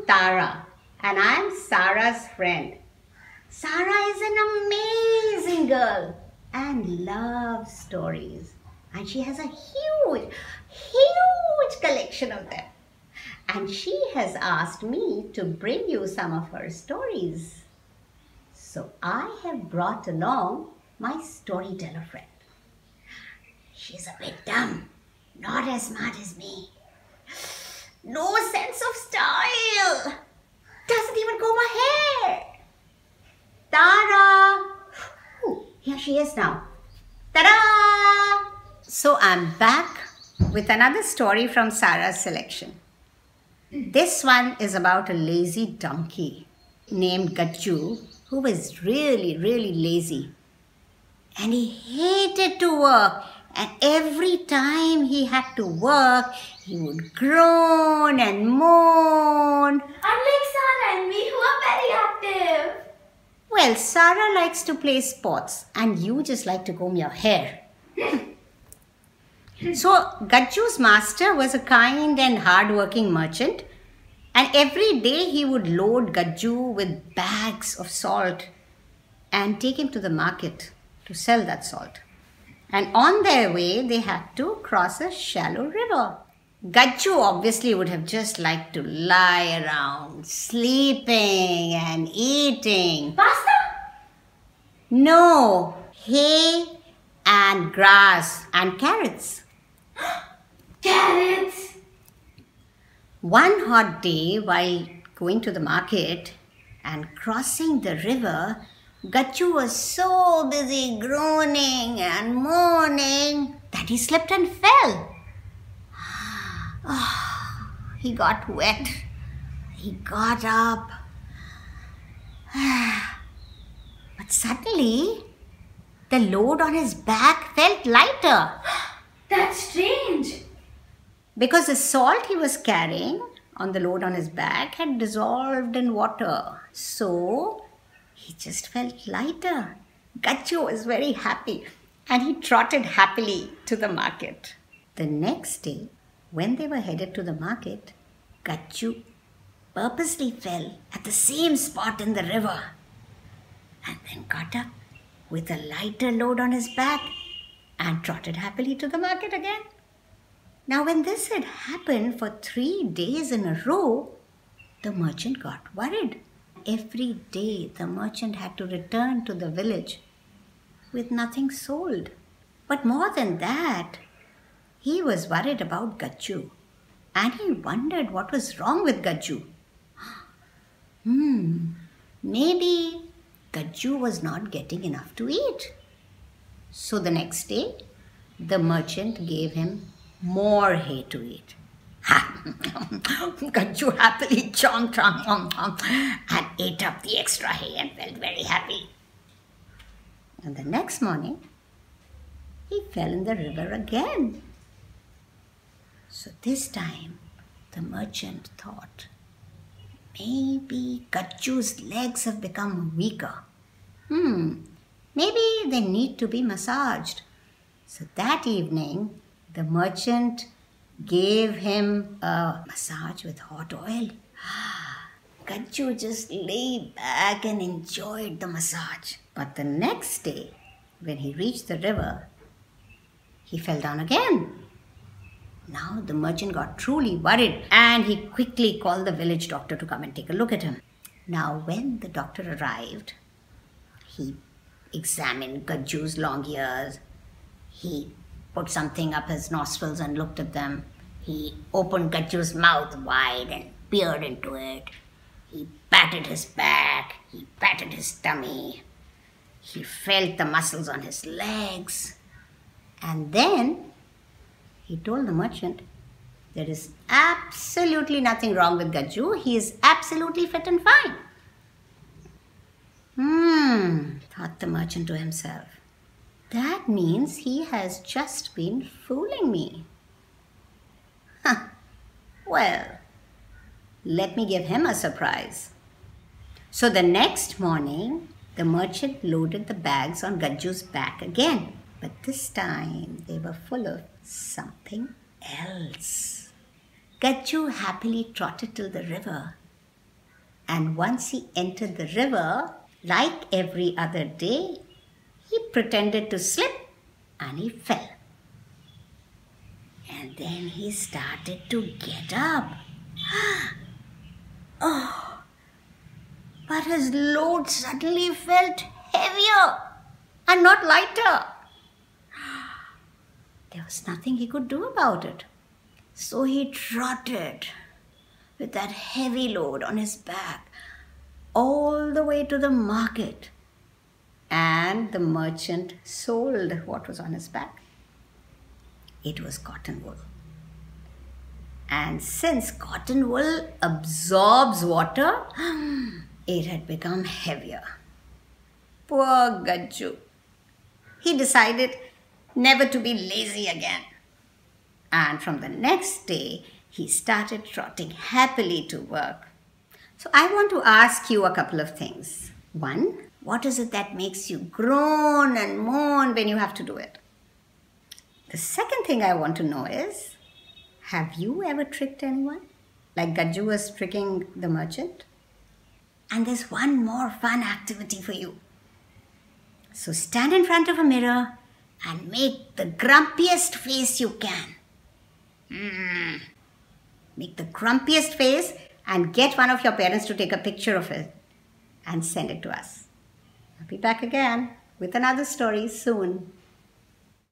Tara and I am Sara's friend. Sara is an amazing girl and loves stories. And she has a huge collection of them. And she has asked me to bring you some of her stories. So I have brought along my storyteller friend. She's a bit dumb, not as smart as me. No sense of style. Doesn't even comb her hair. Tara. Oh, here she is now. Ta-da! So I'm back with another story from Sara's selection. This one is about a lazy donkey named Gajju who was really lazy. And he hated to work. And every time he had to work, he would groan and moan. Unlike Sara and me, who are very active. Well, Sara likes to play sports and you just like to comb your hair. So, Gajju's master was a kind and hard-working merchant, and every day he would load Gajju with bags of salt and take him to the market to sell that salt. And on their way, they had to cross a shallow river. Gajju obviously would have just liked to lie around, sleeping and eating. Pasta? No, hay and grass and carrots. Carrots! One hot day, while going to the market and crossing the river, Gajju was so busy groaning and moaning that he slipped and fell. Oh, he got wet. He got up. But suddenly, the load on his back felt lighter. That's strange. Because the salt he was carrying on the load on his back had dissolved in water. So, he just felt lighter. Gajju was very happy and he trotted happily to the market. The next day, when they were headed to the market, Gajju purposely fell at the same spot in the river and then got up with a lighter load on his back and trotted happily to the market again. Now, when this had happened for 3 days in a row, the merchant got worried. Every day, the merchant had to return to the village with nothing sold. But more than that, he was worried about Gajju. And he wondered what was wrong with Gajju. Maybe Gajju was not getting enough to eat. So the next day, the merchant gave him more hay to eat. Gajju happily chomped and ate up the extra hay and felt very happy. And the next morning, he fell in the river again. So this time, the merchant thought, maybe Gajju's legs have become weaker. Maybe they need to be massaged. So that evening, the merchant gave him a massage with hot oil. Gajju just lay back and enjoyed the massage. But the next day, when he reached the river, he fell down again. Now the merchant got truly worried and he quickly called the village doctor to come and take a look at him. Now when the doctor arrived, he examined Gajju's long ears. He put something up his nostrils and looked at them. He opened Gajju's mouth wide and peered into it. He patted his back. He patted his tummy. He felt the muscles on his legs. And then he told the merchant, there is absolutely nothing wrong with Gajju. He is absolutely fit and fine. Thought the merchant to himself. That means he has just been fooling me. Well, let me give him a surprise. So the next morning, the merchant loaded the bags on Gajju's back again. But this time, they were full of something else. Gajju happily trotted to the river And once he entered the river, like every other day, he pretended to slip and he fell. And then he started to get up. Oh, but his load suddenly felt heavier and not lighter. There was nothing he could do about it. So he trotted with that heavy load on his back all the way to the market. And the merchant sold what was on his back. It was cotton wool. And since cotton wool absorbs water, it had become heavier. Poor Gajju. He decided never to be lazy again. And from the next day, he started trotting happily to work. So I want to ask you a couple of things. One, what is it that makes you groan and moan when you have to do it? The second thing I want to know is, have you ever tricked anyone? Like Gajju was tricking the merchant? And there's one more fun activity for you. So stand in front of a mirror and make the grumpiest face you can. Make the grumpiest face and get one of your parents to take a picture of it and send it to us. I'll be back again with another story soon.